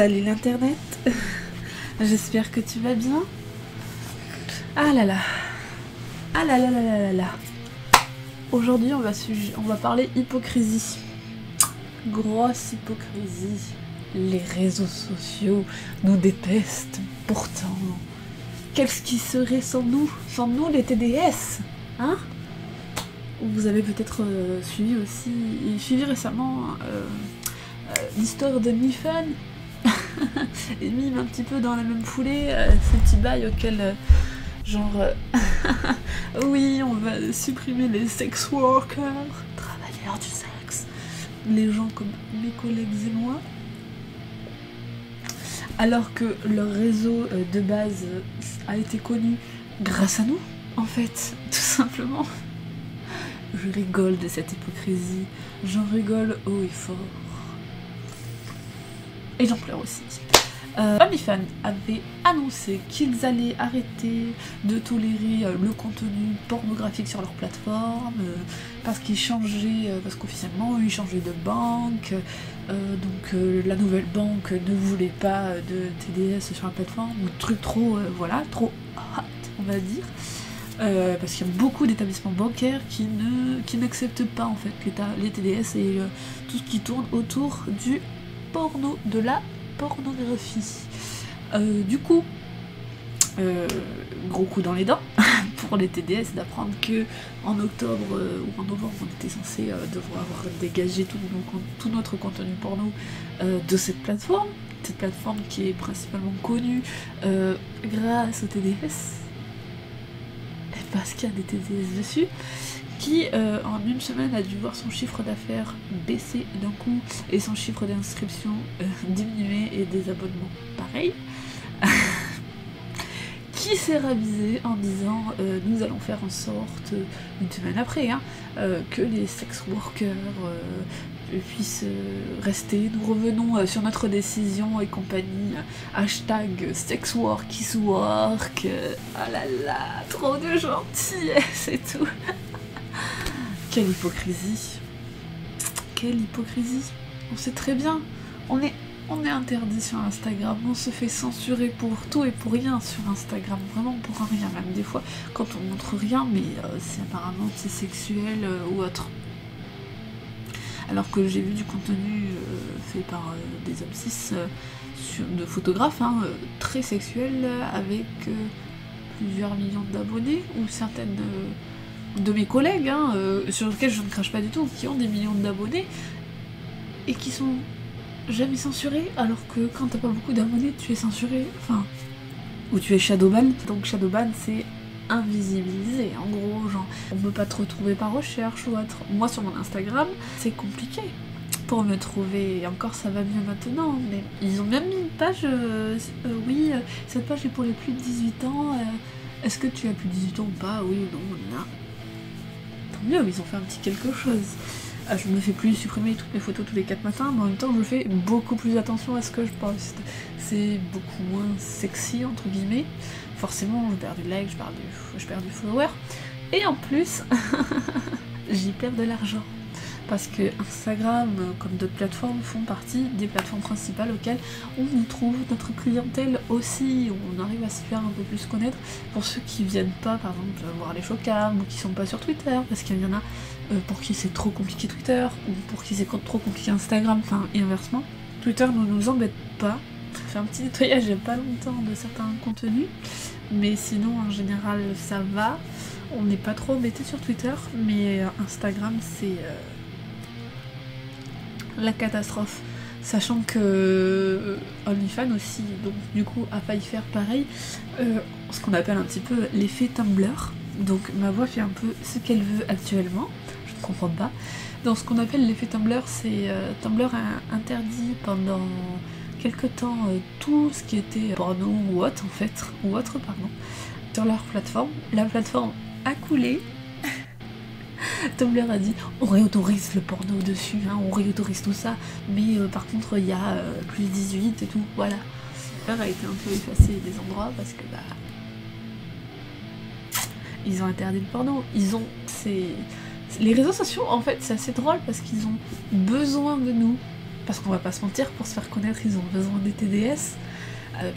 Salut l'internet. J'espère que tu vas bien. Ah là là. Ah là là là là là là. Aujourd'hui on va parler hypocrisie. Grosse hypocrisie. Les réseaux sociaux nous détestent. Pourtant, qu'est-ce qui serait sans nous les TDS, hein? Vous avez peut-être suivi récemment l'histoire de Mifan et mime un petit peu dans la même foulée ces petits bails auxquels oui, on va supprimer les sex workers, travailleurs du sexe, les gens comme mes collègues et moi, alors que leur réseau de base a été connu grâce à nous, en fait, tout simplement. Je rigole de cette hypocrisie, j'en rigole haut et fort. Et j'en pleure aussi. Mifan avait annoncé qu'ils allaient arrêter de tolérer le contenu pornographique sur leur plateforme, parce qu'officiellement ils changeaient de banque, donc la nouvelle banque ne voulait pas de TDS sur la plateforme, ou truc trop hot, on va dire. Parce qu'il y a beaucoup d'établissements bancaires qui n'acceptent pas en fait les TDS et tout ce qui tourne autour du porno, de la pornographie. Du coup, gros coup dans les dents pour les TDS d'apprendre que en octobre ou en novembre on était censé devoir dégager tout notre contenu porno de cette plateforme qui est principalement connue grâce aux TDS. Parce qu'il y a des TDS dessus, qui en une semaine a dû voir son chiffre d'affaires baisser d'un coup et son chiffre d'inscription diminuer et des abonnements pareil, qui s'est ravisé en disant nous allons faire en sorte, une semaine après, que les sex workers puissent rester. Nous revenons sur notre décision et compagnie. Hashtag sexwork is work. Ah là là, trop de gentillesse et tout. Quelle hypocrisie. Quelle hypocrisie. On sait très bien. On est interdit sur Instagram. On se fait censurer pour tout et pour rien sur Instagram. Vraiment pour rien. Même des fois quand on montre rien, mais c'est apparemment c'est sexuel ou autre. Alors que j'ai vu du contenu fait par des hommes cis, de photographes, très sexuels, avec plusieurs millions d'abonnés, ou certaines de mes collègues, sur lesquels je ne crache pas du tout, qui ont des millions d'abonnés, et qui sont jamais censurés, alors que quand t'as pas beaucoup d'abonnés, tu es censuré, ou tu es shadowban. Donc shadowban, c'est invisibilisé, en gros, genre on peut pas te retrouver par recherche ou autre. Moi sur mon Instagram c'est compliqué pour me trouver, et encore ça va mieux maintenant, mais ils ont même mis une page oui, cette page est pour les plus de 18 ans, est-ce que tu as plus de 18 ans ou pas, oui ou non, là. Tant mieux, ils ont fait un petit quelque chose. Je me fais plus supprimer toutes mes photos tous les 4 matins, mais en même temps je fais beaucoup plus attention à ce que je poste. C'est beaucoup moins sexy entre guillemets. Forcément je perds du like, je perds du follower. Et en plus, j'y perds de l'argent. Parce que Instagram, comme d'autres plateformes, font partie des plateformes principales auxquelles on y trouve notre clientèle aussi, où on arrive à se faire un peu plus connaître. Pour ceux qui viennent pas, par exemple, voir les showcams, ou qui sont pas sur Twitter, parce qu'il y en a pour qui c'est trop compliqué Twitter, ou pour qui c'est trop compliqué Instagram, et inversement. Twitter ne nous embête pas. J'ai fait un petit nettoyage il y a pas longtemps de certains contenus, mais sinon en général ça va. On n'est pas trop embêté sur Twitter, mais Instagram c'est la catastrophe. Sachant que OnlyFans aussi, donc du coup a failli faire pareil, ce qu'on appelle un petit peu l'effet Tumblr. Donc ma voix fait un peu ce qu'elle veut actuellement, je ne comprends pas. Dans ce qu'on appelle l'effet Tumblr, c'est Tumblr a interdit pendant quelque temps tout ce qui était porno ou autre sur leur plateforme. La plateforme a coulé. Tumblr a dit on réautorise le porno dessus, on réautorise tout ça, mais par contre il y a plus 18 et tout, voilà. Tumblr a été un peu effacé des endroits parce que ils ont interdit le porno. Les réseaux sociaux en fait c'est assez drôle parce qu'ils ont besoin de nous parce qu'on va pas se mentir, pour se faire connaître, ils ont besoin des TDS,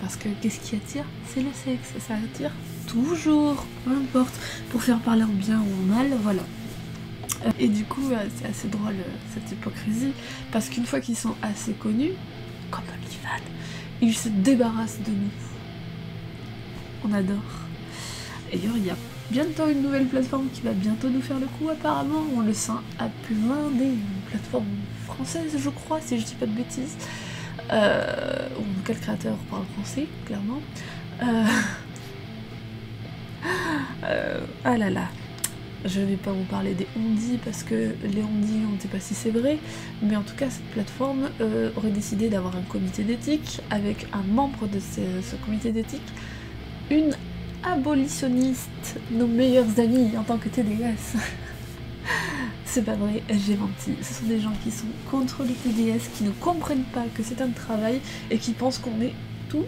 parce que qu'est-ce qui attire? C'est le sexe, ça attire toujours, peu importe, pour faire parler en bien ou en mal, voilà. Et du coup, c'est assez drôle cette hypocrisie, parce qu'une fois qu'ils sont assez connus, comme OnlyFans, ils se débarrassent de nous. On adore. D'ailleurs, il y a bientôt une nouvelle plateforme qui va bientôt nous faire le coup, apparemment. On le sent à plein des plateformes françaises, je crois, si je dis pas de bêtises. Quel créateur parle français, clairement. Ah là là. Je vais pas vous parler des ondis parce que les ondis, on ne sait pas si c'est vrai, mais en tout cas cette plateforme aurait décidé d'avoir un comité d'éthique avec un membre de ce comité d'éthique, une abolitionniste, nos meilleurs amis en tant que TDS. C'est pas vrai, j'ai menti. Ce sont des gens qui sont contre le TDS, qui ne comprennent pas que c'est un travail et qui pensent qu'on est tous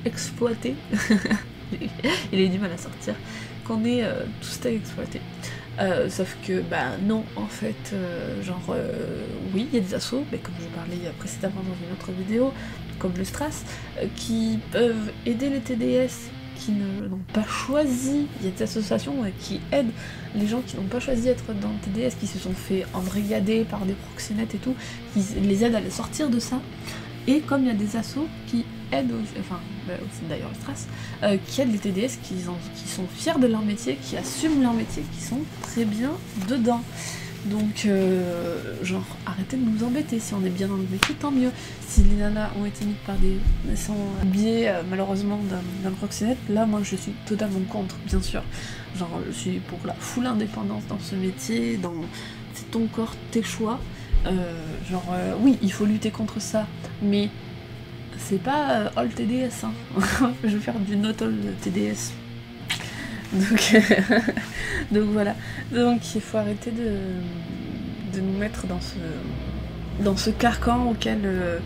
exploités. Il a eu du mal à sortir, qu'on est tous à exploiter. Sauf que, bah non, en fait, oui, il y a des assos, mais comme je parlais précédemment dans une autre vidéo, comme le Stras, qui peuvent aider les TDS qui n'ont pas choisi. Il y a des associations qui aident les gens qui n'ont pas choisi d'être dans le TDS, qui se sont fait embrigader par des proxénètes et tout, qui les aident à les sortir de ça. Et comme il y a des assos qui aident aussi, enfin aussi d'ailleurs le Stras, qui aident les TDS qui sont fiers de leur métier, qui assument leur métier, qui sont très bien dedans. Donc arrêtez de nous embêter, si on est bien dans le métier, tant mieux. Si les nanas ont été mises par des sans biais malheureusement d'un proxénète, là moi je suis totalement contre, bien sûr. Je suis pour la full indépendance dans ce métier, c'est ton corps, tes choix. Oui, il faut lutter contre ça, mais c'est pas all TDS, hein. Je vais faire du not all TDS. Donc voilà. Donc il faut arrêter de nous mettre dans ce carcan auquel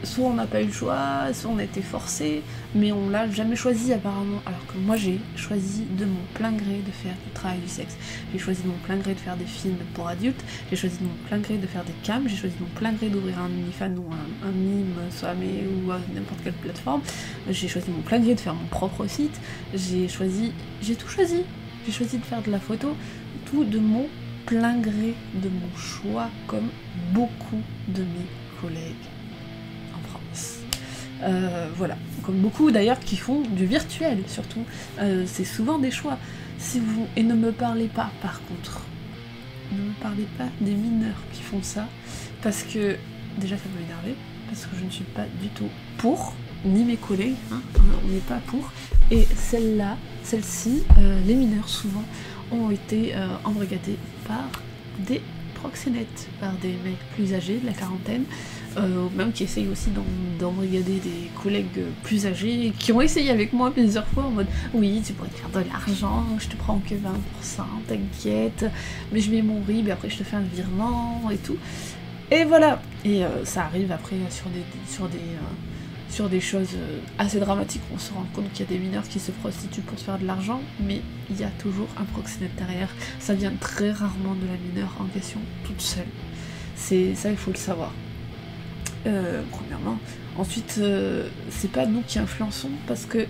soit on n'a pas eu le choix, soit on a été forcé, mais on l'a jamais choisi apparemment. Alors que moi j'ai choisi de mon plein gré de faire du travail du sexe. J'ai choisi de mon plein gré de faire des films pour adultes, j'ai choisi de mon plein gré de faire des cams, j'ai choisi de mon plein gré d'ouvrir un OnlyFans ou un mime, Soamé ou n'importe quelle plateforme. J'ai choisi de mon plein gré de faire mon propre site. J'ai tout choisi. J'ai choisi de faire de la photo, tout de mon plein gré, de mon choix, comme beaucoup de mes collègues en France. Voilà, comme beaucoup d'ailleurs qui font du virtuel surtout. C'est souvent des choix. Et ne me parlez pas par contre. Ne me parlez pas des mineurs qui font ça, parce que déjà ça peut m'énerver, parce que je ne suis pas du tout pour, ni mes collègues, hein, on n'est pas pour. Et celle-ci, les mineurs souvent ont été embrigadés par des proxénètes, par des mecs plus âgés de la quarantaine, même qui essayent aussi d'embrigader des collègues plus âgés, qui ont essayé avec moi plusieurs fois en mode oui, tu pourrais te faire de l'argent, je te prends que 20%, t'inquiète, mais je mets mon RIB et après je te fais un virement et tout. Et voilà. Et ça arrive après sur des choses assez dramatiques. On se rend compte qu'il y a des mineurs qui se prostituent pour se faire de l'argent, mais il y a toujours un proxénète derrière. Ça vient très rarement de la mineure en question toute seule. C'est ça, il faut le savoir. Premièrement. Ensuite, c'est pas nous qui influençons, parce que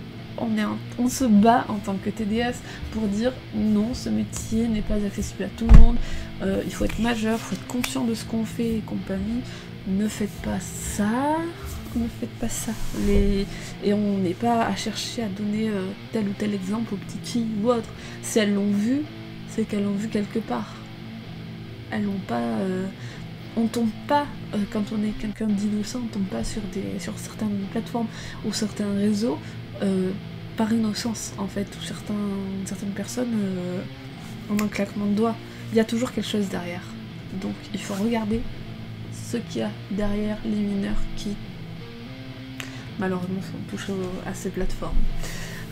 on se bat en tant que TDS pour dire non, ce métier n'est pas accessible à tout le monde, il faut être majeur, il faut être conscient de ce qu'on fait et compagnie. Ne faites pas ça. Ne faites pas ça. Et on n'est pas à chercher à donner tel ou tel exemple aux petites filles ou autres. Si elles l'ont vu, c'est qu'elles l'ont vu quelque part. Elles l'ont pas... on tombe pas, quand on est quelqu'un d'innocent, on tombe pas sur certaines plateformes ou certains réseaux par innocence en fait, ou certaines personnes en un claquement de doigts. Il y a toujours quelque chose derrière. Donc il faut regarder ce qu'il y a derrière les mineurs qui malheureusement sont touchés à ces plateformes.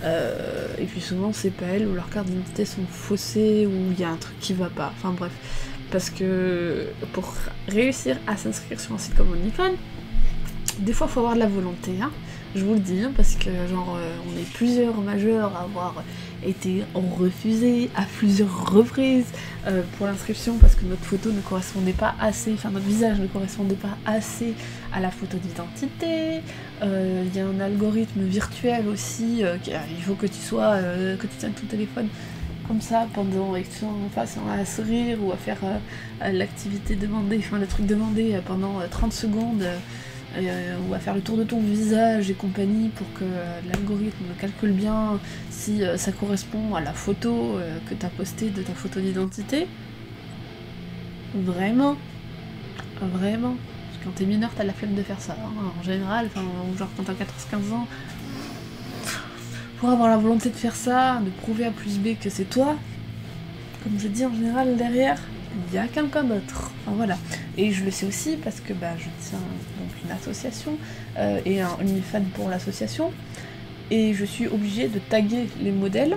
Et puis souvent c'est pas elles, ou leurs cartes d'identité sont faussées, ou il y a un truc qui va pas, enfin bref. Parce que pour réussir à s'inscrire sur un site comme OnlyFans, des fois il faut avoir de la volonté, hein. Je vous le dis, hein, parce que genre on est plusieurs majeurs à avoir été refusés à plusieurs reprises pour l'inscription parce que notre photo ne correspondait pas assez, enfin notre visage ne correspondait pas assez à la photo d'identité. Il y a un algorithme virtuel aussi, il faut que tu sois, que tu tiennes ton téléphone comme ça pendant et que tu sois en face à sourire ou à faire l'activité demandée, enfin le truc demandé pendant 30 secondes. Ou à faire le tour de ton visage et compagnie pour que l'algorithme calcule bien si ça correspond à la photo que tu as postée de ta photo d'identité. Vraiment, vraiment. Parce que quand t'es mineur, t'as la flemme de faire ça. Hein. En général, genre quand t'as 14-15 ans, pour avoir la volonté de faire ça, de prouver à plus B que c'est toi, comme je dis en général derrière, il y a quelqu'un d'autre. Enfin voilà. Et je le sais aussi parce que je tiens donc une association et un OnlyFans pour l'association. Et je suis obligée de taguer les modèles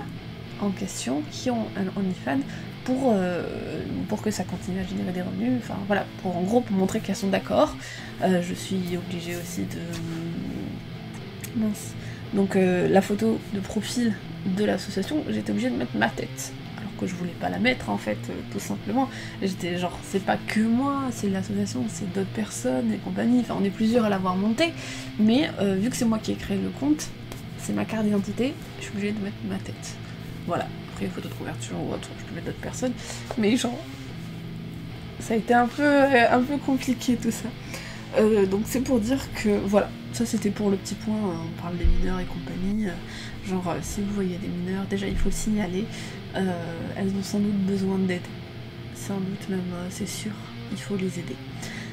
en question qui ont un OnlyFans pour que ça continue à générer des revenus. Enfin voilà, en gros pour montrer qu'elles sont d'accord. Je suis obligée aussi de... Mince. Donc la photo de profil de l'association, j'étais obligée de mettre ma tête. Que je voulais pas la mettre en fait, tout simplement. J'étais genre, c'est pas que moi, c'est l'association, c'est d'autres personnes et compagnie, enfin on est plusieurs à l'avoir monté, mais vu que c'est moi qui ai créé le compte, c'est ma carte d'identité, je suis obligée de mettre ma tête. Voilà, après photo de couverture ou autre, je peux mettre d'autres personnes, mais genre, ça a été un peu compliqué tout ça. Donc c'est pour dire que, voilà, ça c'était pour le petit point, on parle des mineurs et compagnie, genre si vous voyez des mineurs, déjà il faut le signaler, elles ont sans doute besoin d'aide, sans doute même, c'est sûr, il faut les aider.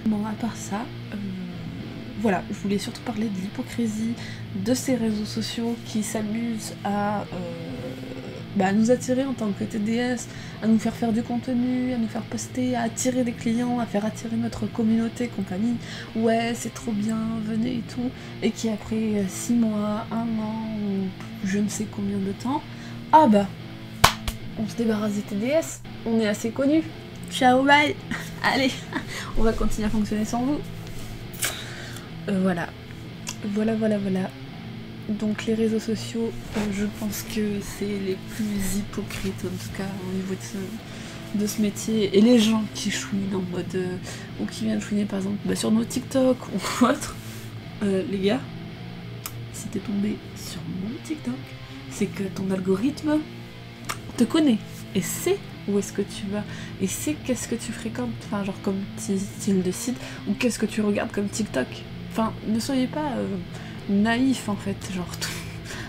Bon, à part ça, voilà, je voulais surtout parler de l'hypocrisie de ces réseaux sociaux qui s'amusent à nous attirer en tant que TDS, à nous faire du contenu, à nous faire poster, à attirer des clients, à faire attirer notre communauté, compagnie. Ouais, c'est trop bien, venez et tout. Et qui après 6 mois, 1 an, ou je ne sais combien de temps, on se débarrasse des TDS, on est assez connus. Ciao, bye. Allez, on va continuer à fonctionner sans vous. Voilà. Donc les réseaux sociaux, je pense que c'est les plus hypocrites en tout cas au niveau de ce métier. Et les gens qui chouinent en mode ou qui viennent chouiner par exemple sur nos TikTok ou autre, les gars, si t'es tombé sur mon TikTok, c'est que ton algorithme te connaît et sait où est-ce que tu vas et sait qu'est-ce que tu fréquentes, enfin genre comme style de site ou qu'est-ce que tu regardes comme TikTok. Enfin, ne soyez pas naïf en fait, genre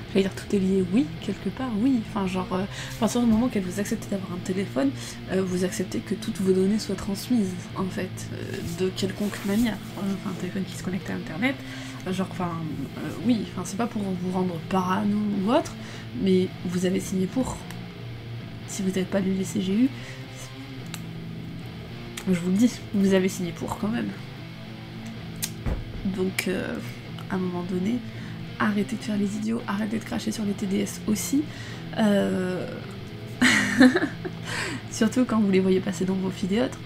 j'allais dire tout est lié, oui, quelque part, oui, enfin genre, à partir du moment que vous acceptez d'avoir un téléphone, vous acceptez que toutes vos données soient transmises, en fait, de quelconque manière, enfin un téléphone qui se connecte à internet, oui, enfin c'est pas pour vous rendre parano ou autre, mais vous avez signé pour, si vous n'avez pas lu les CGU, je vous le dis, vous avez signé pour quand même. Donc, à un moment donné, arrêtez de faire les idiots, arrêtez de cracher sur les TDS aussi. Surtout quand vous les voyez passer dans vos feeds et autres,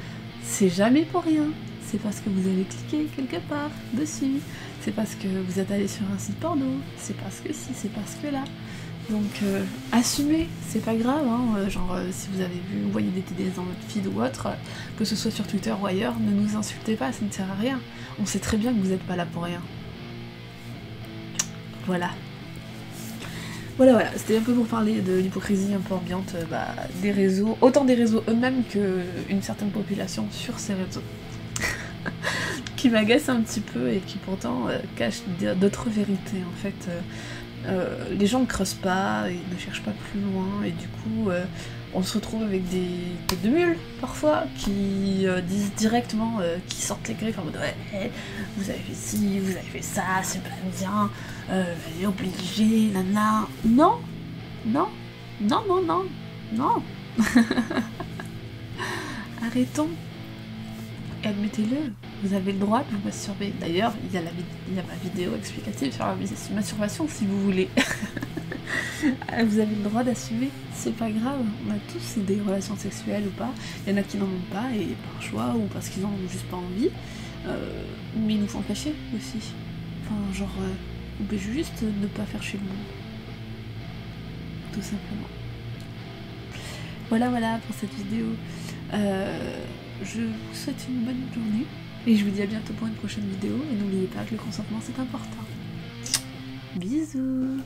c'est jamais pour rien. C'est parce que vous avez cliqué quelque part dessus. C'est parce que vous êtes allé sur un site porno. C'est parce que si, c'est parce que là. Donc assumez, c'est pas grave, hein, si vous avez vu, vous voyez des TDS dans votre feed ou autre, que ce soit sur Twitter ou ailleurs, ne nous insultez pas, ça ne sert à rien. On sait très bien que vous n'êtes pas là pour rien. Voilà, c'était un peu pour parler de l'hypocrisie un peu ambiante des réseaux, autant des réseaux eux-mêmes qu'une certaine population sur ces réseaux. Qui m'agace un petit peu et qui pourtant cache d'autres vérités en fait. Les gens ne creusent pas et ne cherchent pas plus loin et du coup on se retrouve avec des têtes de mules parfois qui disent directement, qui sortent les griffes en mode ouais, vous avez fait ci, vous avez fait ça, c'est pas bien, elle est obligée, nana. Non, arrêtons. Et admettez-le, vous avez le droit de vous masturber. D'ailleurs, il y a ma vidéo explicative sur la masturbation si vous voulez. Vous avez le droit d'assumer, c'est pas grave. On a tous des relations sexuelles ou pas. Il y en a qui n'en ont pas, et par choix ou parce qu'ils en ont juste pas envie. Mais ils nous font cacher aussi. Enfin, genre, On peut juste ne pas faire chez le monde. Tout simplement. Voilà pour cette vidéo. Je vous souhaite une bonne journée. Et je vous dis à bientôt pour une prochaine vidéo. Et n'oubliez pas que le consentement c'est important. Bisous.